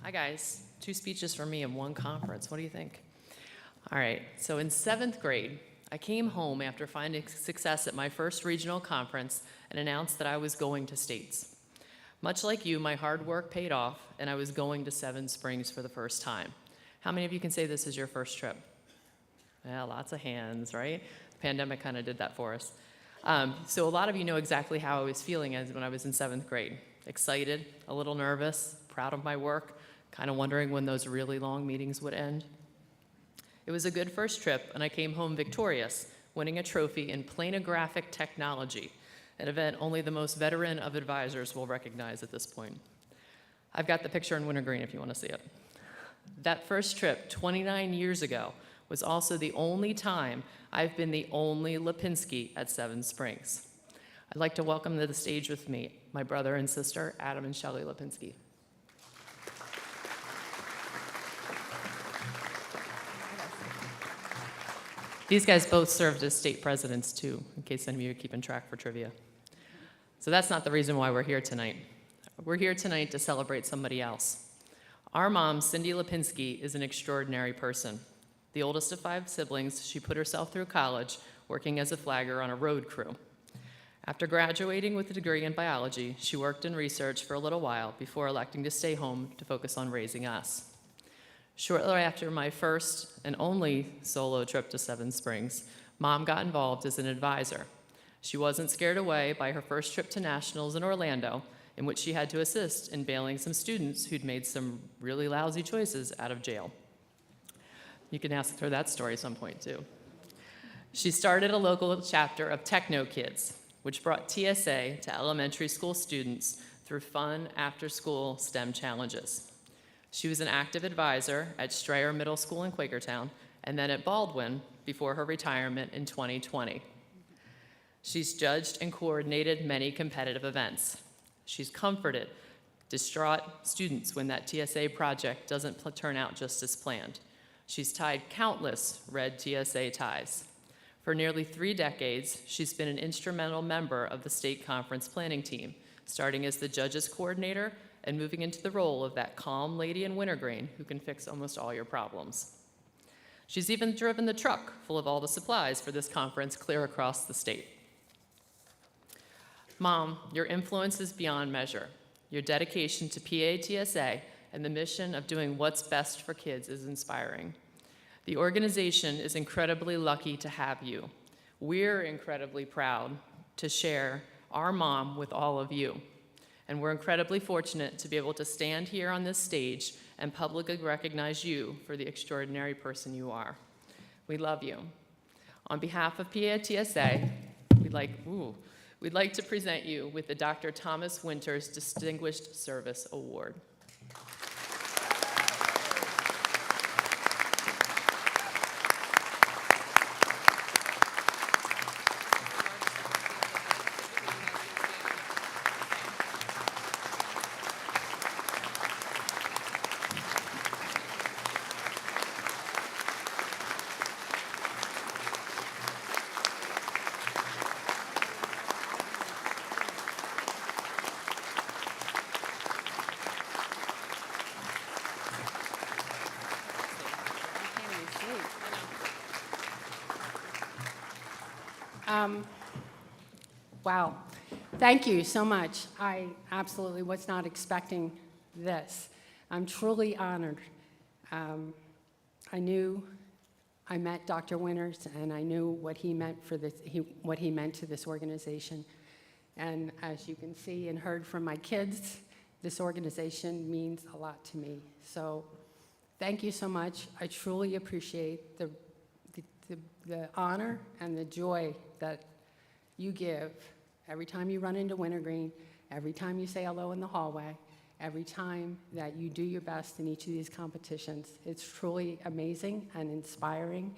Speaker 13: Hi guys, 2 speeches from me and 1 conference. What do you think? All right, so in 7th grade, I came home after finding success at my first regional conference and announced that I was going to states. Much like you, my hard work paid off, and I was going to Seven Springs for the first time. How many of you can say this is your first trip? Yeah, lots of hands, right? The pandemic kind of did that for us. So a lot of you know exactly how I was feeling as when I was in 7th grade. Excited, a little nervous, proud of my work, kind of wondering when those really long meetings would end. It was a good first trip, and I came home victorious, winning a trophy in planographic technology, an event only the most veteran of advisors will recognize at this point. I've got the picture in wintergreen if you want to see it. That first trip, 29 years ago, was also the only time I've been the only Lipinski at Seven Springs. I'd like to welcome to the stage with me my brother and sister, Adam and Shelley Lipinski. These guys both served as state presidents too, in case any of you are keeping track for trivia. So that's not the reason why we're here tonight. We're here tonight to celebrate somebody else. Our mom, Cindy Lipinski, is an extraordinary person. The oldest of 5 siblings, she put herself through college working as a flagger on a road crew. After graduating with a degree in biology, she worked in research for a little while before electing to stay home to focus on raising us. Shortly after my first and only solo trip to Seven Springs, Mom got involved as an advisor. She wasn't scared away by her first trip to nationals in Orlando, in which she had to assist in bailing some students who'd made some really lousy choices out of jail. You can ask her that story at some point too. She started a local chapter of Techno Kids, which brought TSA to elementary school students through fun after-school STEM challenges. She was an active advisor at Strayer Middle School in Quakertown, and then at Baldwin before her retirement in 2020. She's judged and coordinated many competitive events. She's comforted distraught students when that TSA project doesn't turn out just as planned. She's tied countless red TSA ties. For nearly 3 decades, she's been an instrumental member of the state conference planning team, starting as the judges coordinator and moving into the role of that calm lady in wintergreen who can fix almost all your problems. She's even driven the truck full of all the supplies for this conference clear across the state. Mom, your influence is beyond measure. Your dedication to PATSA and the mission of doing what's best for kids is inspiring. The organization is incredibly lucky to have you. We're incredibly proud to share our mom with all of you. And we're incredibly fortunate to be able to stand here on this stage and publicly recognize you for the extraordinary person you are. We love you. On behalf of PATSA, we'd like to present you with the Dr. Thomas Winters Distinguished Service Award.
Speaker 14: Wow. Thank you so much. I absolutely was not expecting this. I'm truly honored. I met Dr. Winters, and I knew what he meant for this, what he meant to this organization. And as you can see and heard from my kids, this organization means a lot to me. So thank you so much. I truly appreciate the honor and the joy that you give every time you run into Wintergreen, every time you say hello in the hallway, every time that you do your best in each of these competitions. It's truly amazing and inspiring,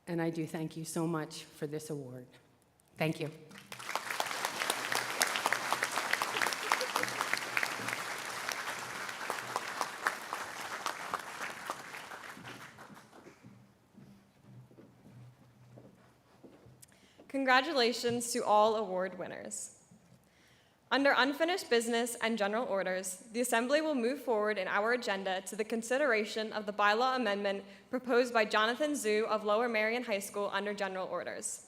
Speaker 14: and I do thank you so much for this award. Thank you.
Speaker 4: Congratulations to all award winners. Under unfinished business and general orders, the Assembly will move forward in our agenda to the consideration of the bylaw amendment proposed by Jonathan Zhu of Lower Marion High School under general orders.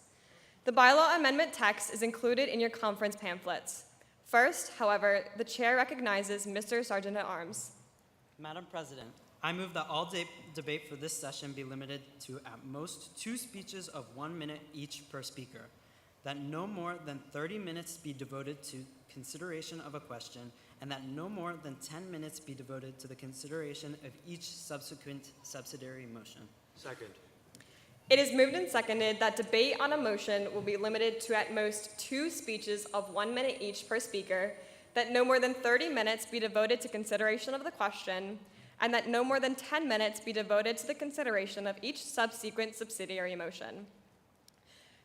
Speaker 4: The bylaw amendment text is included in your conference pamphlets. First, however, the chair recognizes Mr. Sergeant at Arms.
Speaker 5: Madam President, I move that all debate for this session be limited to at most 2 speeches of 1 minute each per speaker, that no more than 30 minutes be devoted to consideration of a question, and that no more than 10 minutes be devoted to the consideration of each subsequent subsidiary motion.
Speaker 7: Second.
Speaker 4: It is moved and seconded that debate on a motion will be limited to at most 2 speeches of 1 minute each per speaker, that no more than 30 minutes be devoted to consideration of the question, and that no more than 10 minutes be devoted to the consideration of each subsequent subsidiary motion.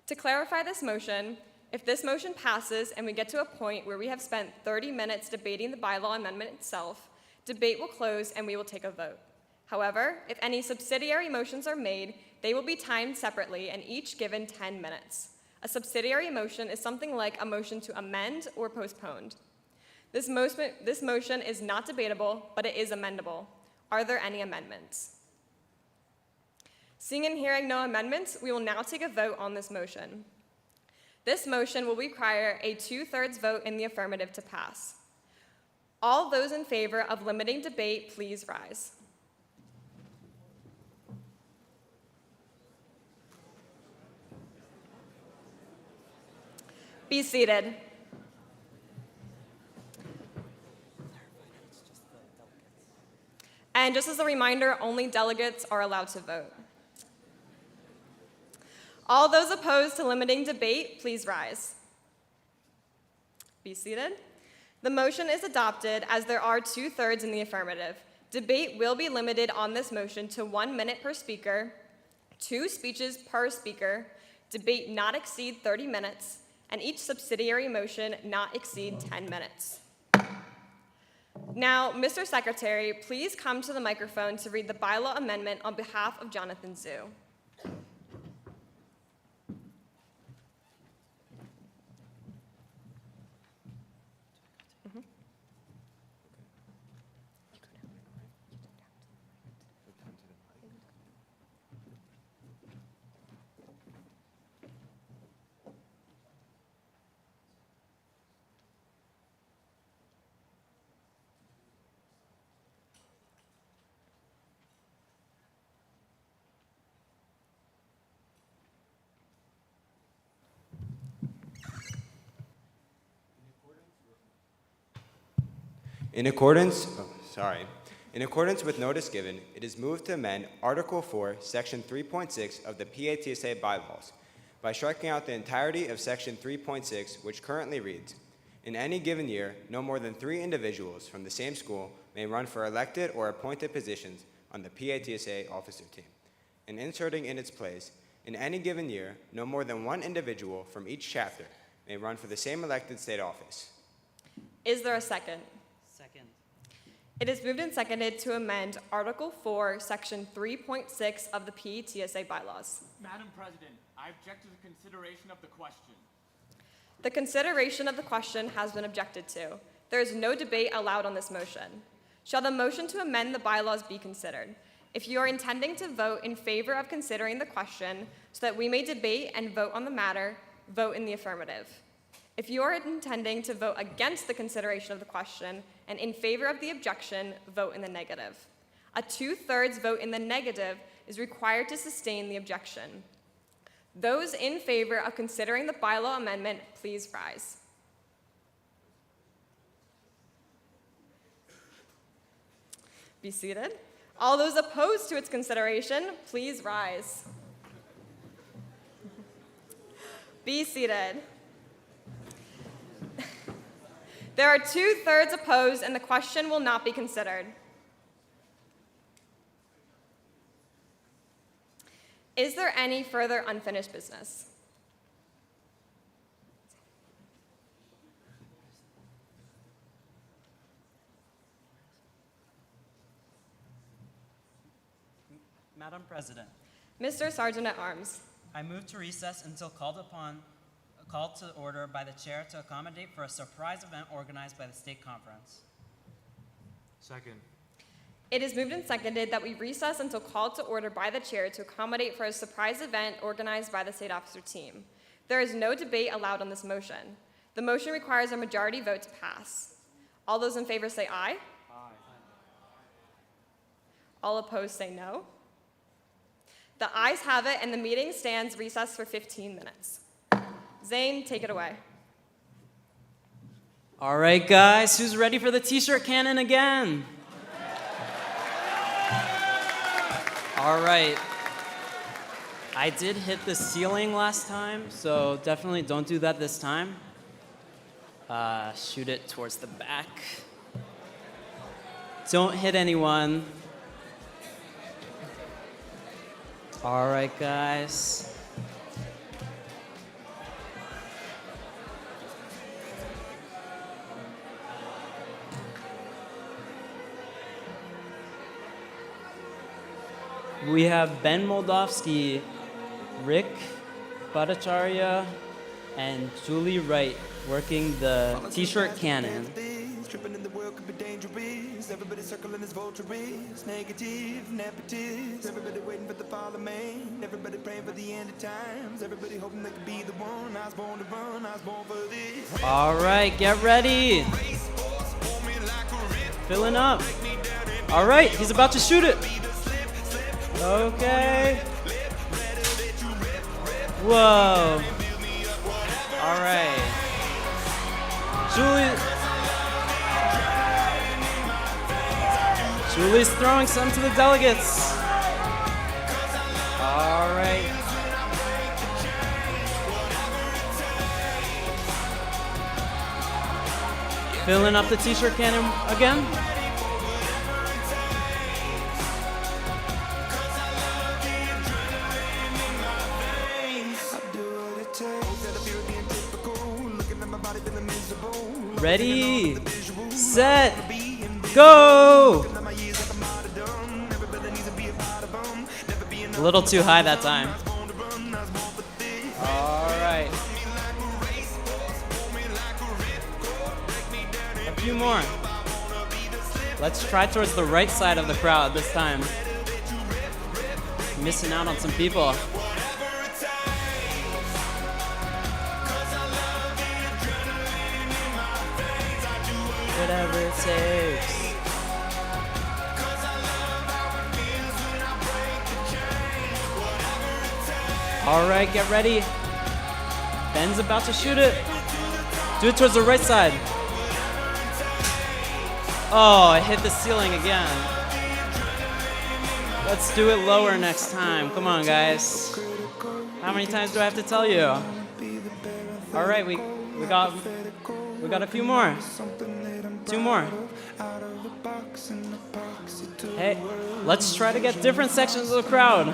Speaker 4: To clarify this motion, if this motion passes and we get to a point where we have spent 30 minutes debating the bylaw amendment itself, debate will close and we will take a vote. However, if any subsidiary motions are made, they will be timed separately and each given 10 minutes. A subsidiary motion is something like a motion to amend or postpone. This motion is not debatable, but it is amendable. Are there any amendments? Seeing and hearing no amendments, we will now take a vote on this motion. This motion will require a 2/3 vote in the affirmative to pass. All those in favor of limiting debate, please rise. Be seated. And just as a reminder, only delegates are allowed to vote. All those opposed to limiting debate, please rise. Be seated. The motion is adopted as there are 2/3 in the affirmative. Debate will be limited on this motion to 1 minute per speaker, 2 speeches per speaker, debate not exceed 30 minutes, and each subsidiary motion not exceed 10 minutes. Now, Mr. Secretary, please come to the microphone to read the bylaw amendment on behalf of Jonathan Zhu.
Speaker 6: In accordance with notice given, it is moved to amend Article 4, Section 3.6 of the PATSA bylaws by striking out the entirety of Section 3.6, which currently reads, "In any given year, no more than 3 individuals from the same school may run for elected or appointed positions on the PATSA officer team," and inserting in its place, "In any given year, no more than 1 individual from each chapter may run for the same elected state office."
Speaker 4: Is there a second?
Speaker 5: Second.
Speaker 4: It is moved and seconded to amend Article 4, Section 3.6 of the PETSA bylaws.
Speaker 15: Madam President, I object to the consideration of the question.
Speaker 4: The consideration of the question has been objected to. There is no debate allowed on this motion. Shall the motion to amend the bylaws be considered? If you are intending to vote in favor of considering the question so that we may debate and vote on the matter, vote in the affirmative. If you are intending to vote against the consideration of the question and in favor of the objection, vote in the negative. A 2/3 vote in the negative is required to sustain the objection. Those in favor of considering the bylaw amendment, please rise. Be seated. All those opposed to its consideration, please rise. Be seated. There are 2/3 opposed, and the question will not be considered. Is there any further unfinished business?
Speaker 5: Madam President,
Speaker 4: Mr. Sergeant at Arms.
Speaker 5: I move to recess until called to order by the chair to accommodate for a surprise event organized by the state conference.
Speaker 7: Second.
Speaker 4: It is moved and seconded that we recess until called to order by the chair to accommodate for a surprise event organized by the state officer team. There is no debate allowed on this motion. The motion requires a majority vote to pass. All those in favor say aye. All opposed say no. The ayes have it, and the meeting stands recessed for 15 minutes. Zane, take it away.
Speaker 5: All right, guys, who's ready for the t-shirt cannon again? All right. I did hit the ceiling last time, so definitely don't do that this time. Shoot it towards the back. Don't hit anyone. All right, guys. We have Ben Moldovsky, Rick Bhattacharya, and Julie Wright working the t-shirt cannon.
Speaker 1: Tripping in the world could be dangerous. Everybody circling as vultures. Negative, nepotist. Everybody waiting for the fall of man. Everybody praying for the end of times. Everybody hoping they could be the one. I was born to run. I was born for this.
Speaker 5: All right, get ready. Filling up. All right, he's about to shoot it. Okay. Whoa. All right. Julie's throwing some to the delegates. All right. Filling up the t-shirt cannon again. Ready, set, go! A little too high that time. All right. A few more. Let's try towards the right side of the crowd this time. Missing out on some people. Whatever it takes. All right, get ready. Ben's about to shoot it. Do it towards the right side. Oh, I hit the ceiling again. Let's do it lower next time. Come on, guys. How many times do I have to tell you? All right, we got a few more. 2 more. Hey, let's try to get different sections of the crowd.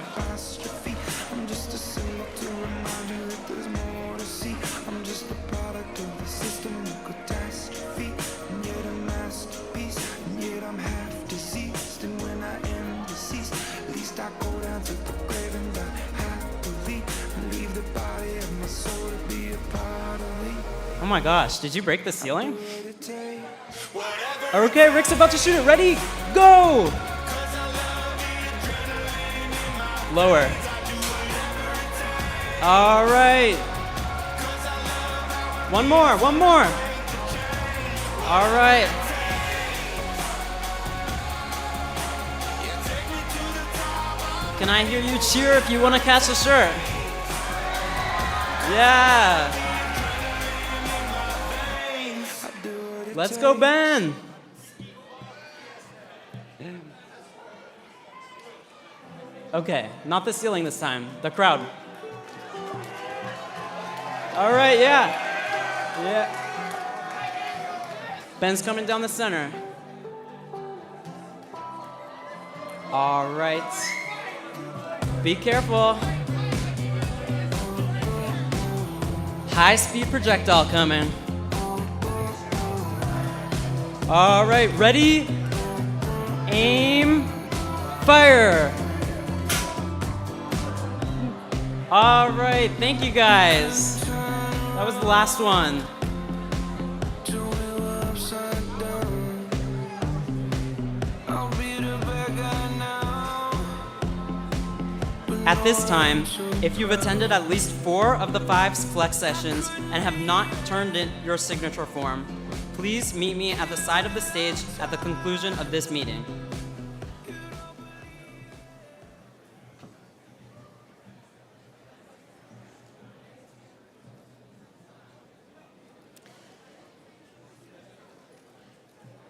Speaker 5: Oh my gosh, did you break the ceiling? Okay, Rick's about to shoot it. Ready? Go! Lower. All right. One more. All right. Can I hear you cheer if you want to catch the shirt? Yeah. Let's go, Ben. Okay, not the ceiling this time, the crowd. All right, yeah. Ben's coming down the center. All right. Be careful. High-speed projectile coming. All right, ready? Aim, fire. All right, thank you guys. That was the last one. At this time, if you've attended at least 4 of the 5 flex sessions and have not turned in your signature form, please meet me at the side of the stage at the conclusion of this meeting.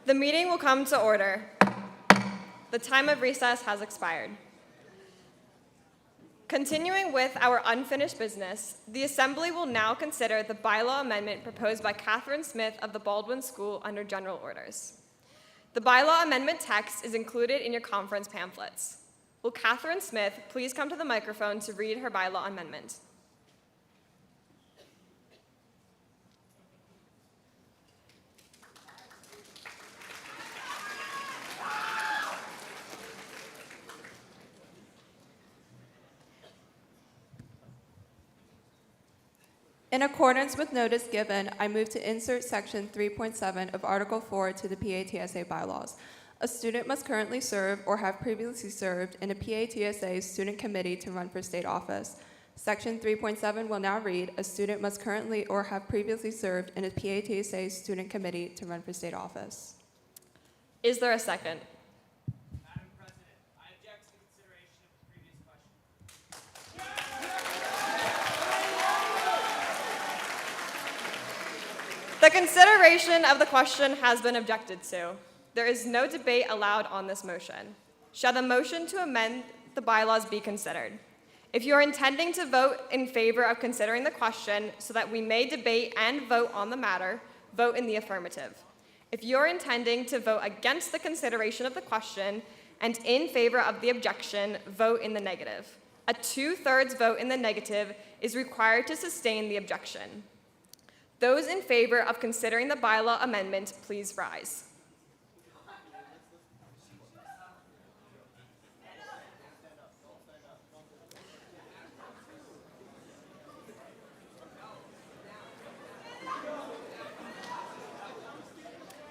Speaker 4: The meeting will come to order. The time of recess has expired. Continuing with our unfinished business, the Assembly will now consider the bylaw amendment proposed by Catherine Smith of the Baldwin School under general orders. The bylaw amendment text is included in your conference pamphlets. Will Catherine Smith please come to the microphone to read her bylaw amendment?
Speaker 16: In accordance with notice given, I move to insert Section 3.7 of Article 4 to the PATSA bylaws. A student must currently serve or have previously served in a PATSA student committee to run for state office. Section 3.7 will now read, a student must currently or have previously served in a PATSA student committee to run for state office.
Speaker 4: Is there a second?
Speaker 15: Madam President, I object to the consideration of the previous question.
Speaker 4: The consideration of the question has been objected to. There is no debate allowed on this motion. Shall the motion to amend the bylaws be considered? If you are intending to vote in favor of considering the question so that we may debate and vote on the matter, vote in the affirmative. If you are intending to vote against the consideration of the question and in favor of the objection, vote in the negative. A 2/3 vote in the negative is required to sustain the objection. Those in favor of considering the bylaw amendment, please rise.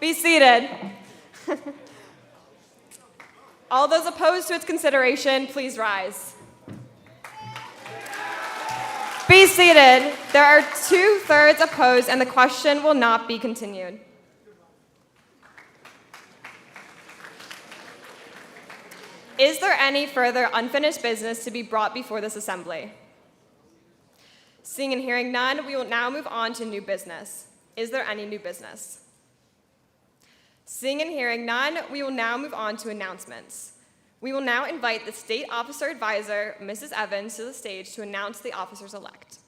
Speaker 4: Be seated. All those opposed to its consideration, please rise. Be seated. There are 2/3 opposed, and the question will not be continued. Is there any further unfinished business to be brought before this assembly? Seeing and hearing none, we will now move on to new business. Is there any new business? Seeing and hearing none, we will now move on to announcements. We will now invite the State Officer Advisor, Mrs. Evans, to the stage to announce the officers-elect.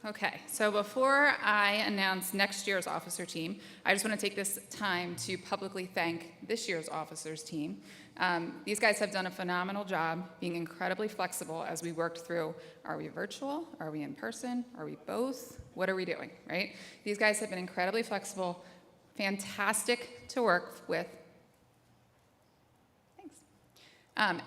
Speaker 17: Okay, so before I announce next year's officer team, I just want to take this time to publicly thank this year's officers team. These guys have done a phenomenal job being incredibly flexible as we worked through, are we virtual? Are we in person? Are we both? What are we doing, right? These guys have been incredibly flexible, fantastic to work with.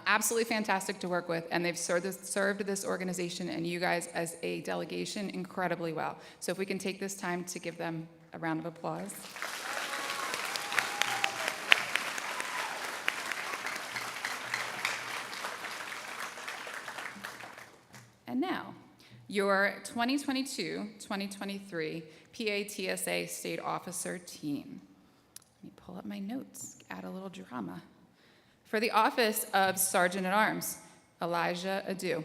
Speaker 17: Absolutely fantastic to work with, and they've served this organization and you guys as a delegation incredibly well. So if we can take this time to give them a round of applause. And now, your 2022-2023 PATSA State Officer Team. Let me pull up my notes, add a little drama. For the office of Sergeant at Arms, Elijah Adu.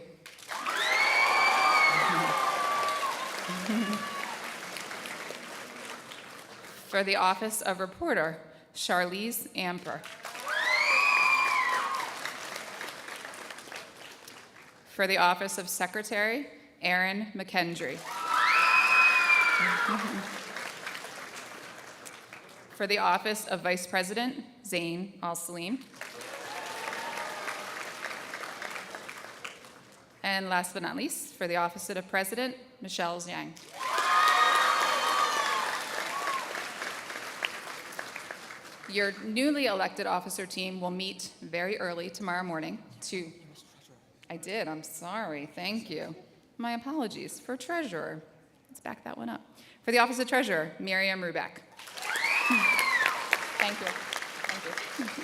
Speaker 17: For the office of Reporter, Charlize Amper. For the office of Secretary, Aaron McKendry. For the office of Vice President, Zain Al-Salim. And last but not least, for the office of President, Michelle Zhang. Your newly elected officer team will meet very early tomorrow morning to... I did, I'm sorry, thank you. My apologies, for treasurer. Let's back that one up. For the Office of Treasurer, Miriam Rubeck. Thank you. Thank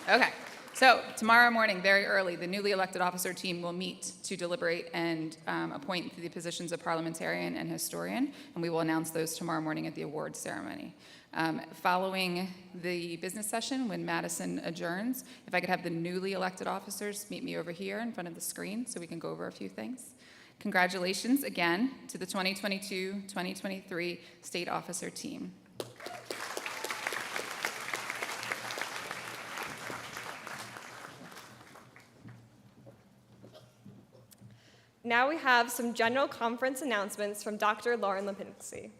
Speaker 17: you. Okay, so tomorrow morning, very early, the newly elected officer team will meet to deliberate and appoint the positions of parliamentarian and historian, and we will announce those tomorrow morning at the awards ceremony. Following the business session, when Madison adjourns, if I could have the newly elected officers meet me over here in front of the screen so we can go over a few things. Congratulations again to the 2022-2023 state officer team.
Speaker 4: Now we have some general conference announcements from Dr. Lauren Lipinski.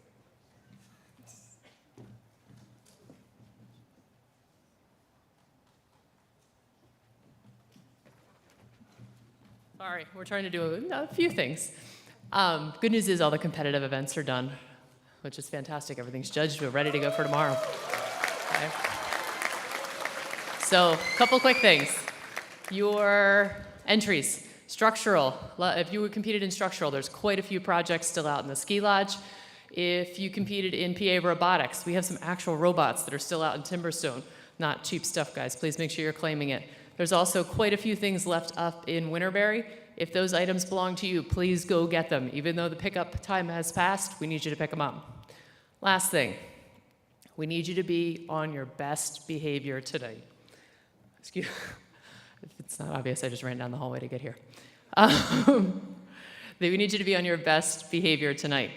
Speaker 13: Sorry, we're trying to do a few things. Good news is all the competitive events are done, which is fantastic. Everything's judged. We're ready to go for tomorrow. Okay. So, a couple quick things. Your entries. Structural. If you competed in structural, there's quite a few projects still out in the ski lodge. If you competed in PA robotics, we have some actual robots that are still out in Timberstone. Not cheap stuff, guys. Please make sure you're claiming it. There's also quite a few things left up in Winterberry. If those items belong to you, please go get them. Even though the pickup time has passed, we need you to pick them up. Last thing, we need you to be on your best behavior today. Excuse me. If it's not obvious, I just ran down the hallway to get here. We need you to be on your best behavior tonight.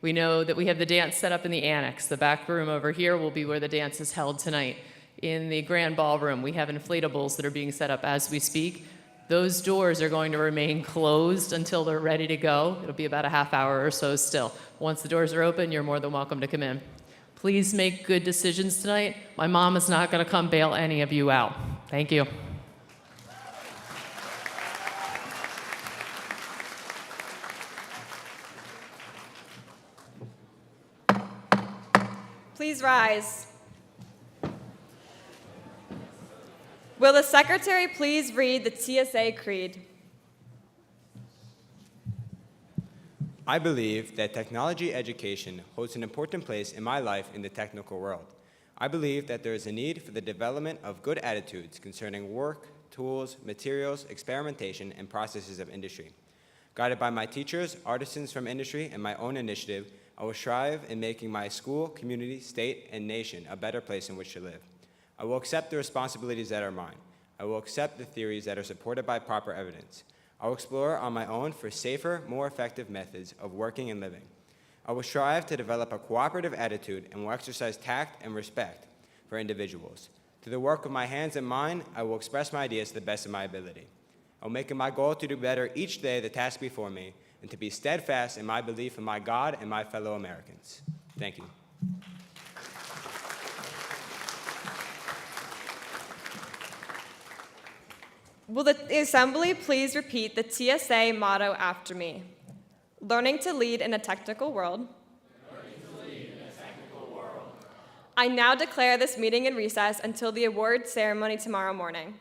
Speaker 13: We know that we have the dance set up in the annex. The back room over here will be where the dance is held tonight. In the grand ballroom, we have inflatables that are being set up as we speak. Those doors are going to remain closed until they're ready to go. It'll be about a half hour or so still. Once the doors are open, you're more than welcome to come in. Please make good decisions tonight. My mom is not going to come bail any of you out. Thank you.
Speaker 4: Please rise. Will the secretary please read the TSA Creed?
Speaker 6: I believe that technology education holds an important place in my life in the technical world. I believe that there is a need for the development of good attitudes concerning work, tools, materials, experimentation, and processes of industry. Guided by my teachers, artisans from industry, and my own initiative, I will strive in making my school, community, state, and nation a better place in which to live. I will accept the responsibilities that are mine. I will accept the theories that are supported by proper evidence. I will explore on my own for safer, more effective methods of working and living. I will strive to develop a cooperative attitude and will exercise tact and respect for individuals. Through the work of my hands and mind, I will express my ideas to the best of my ability. I will make it my goal to do better each day the task before me, and to be steadfast in my belief in my God and my fellow Americans. Thank you.
Speaker 4: Will the assembly please repeat the TSA motto after me? Learning to lead in a technical world. I now declare this meeting in recess until the award ceremony tomorrow morning.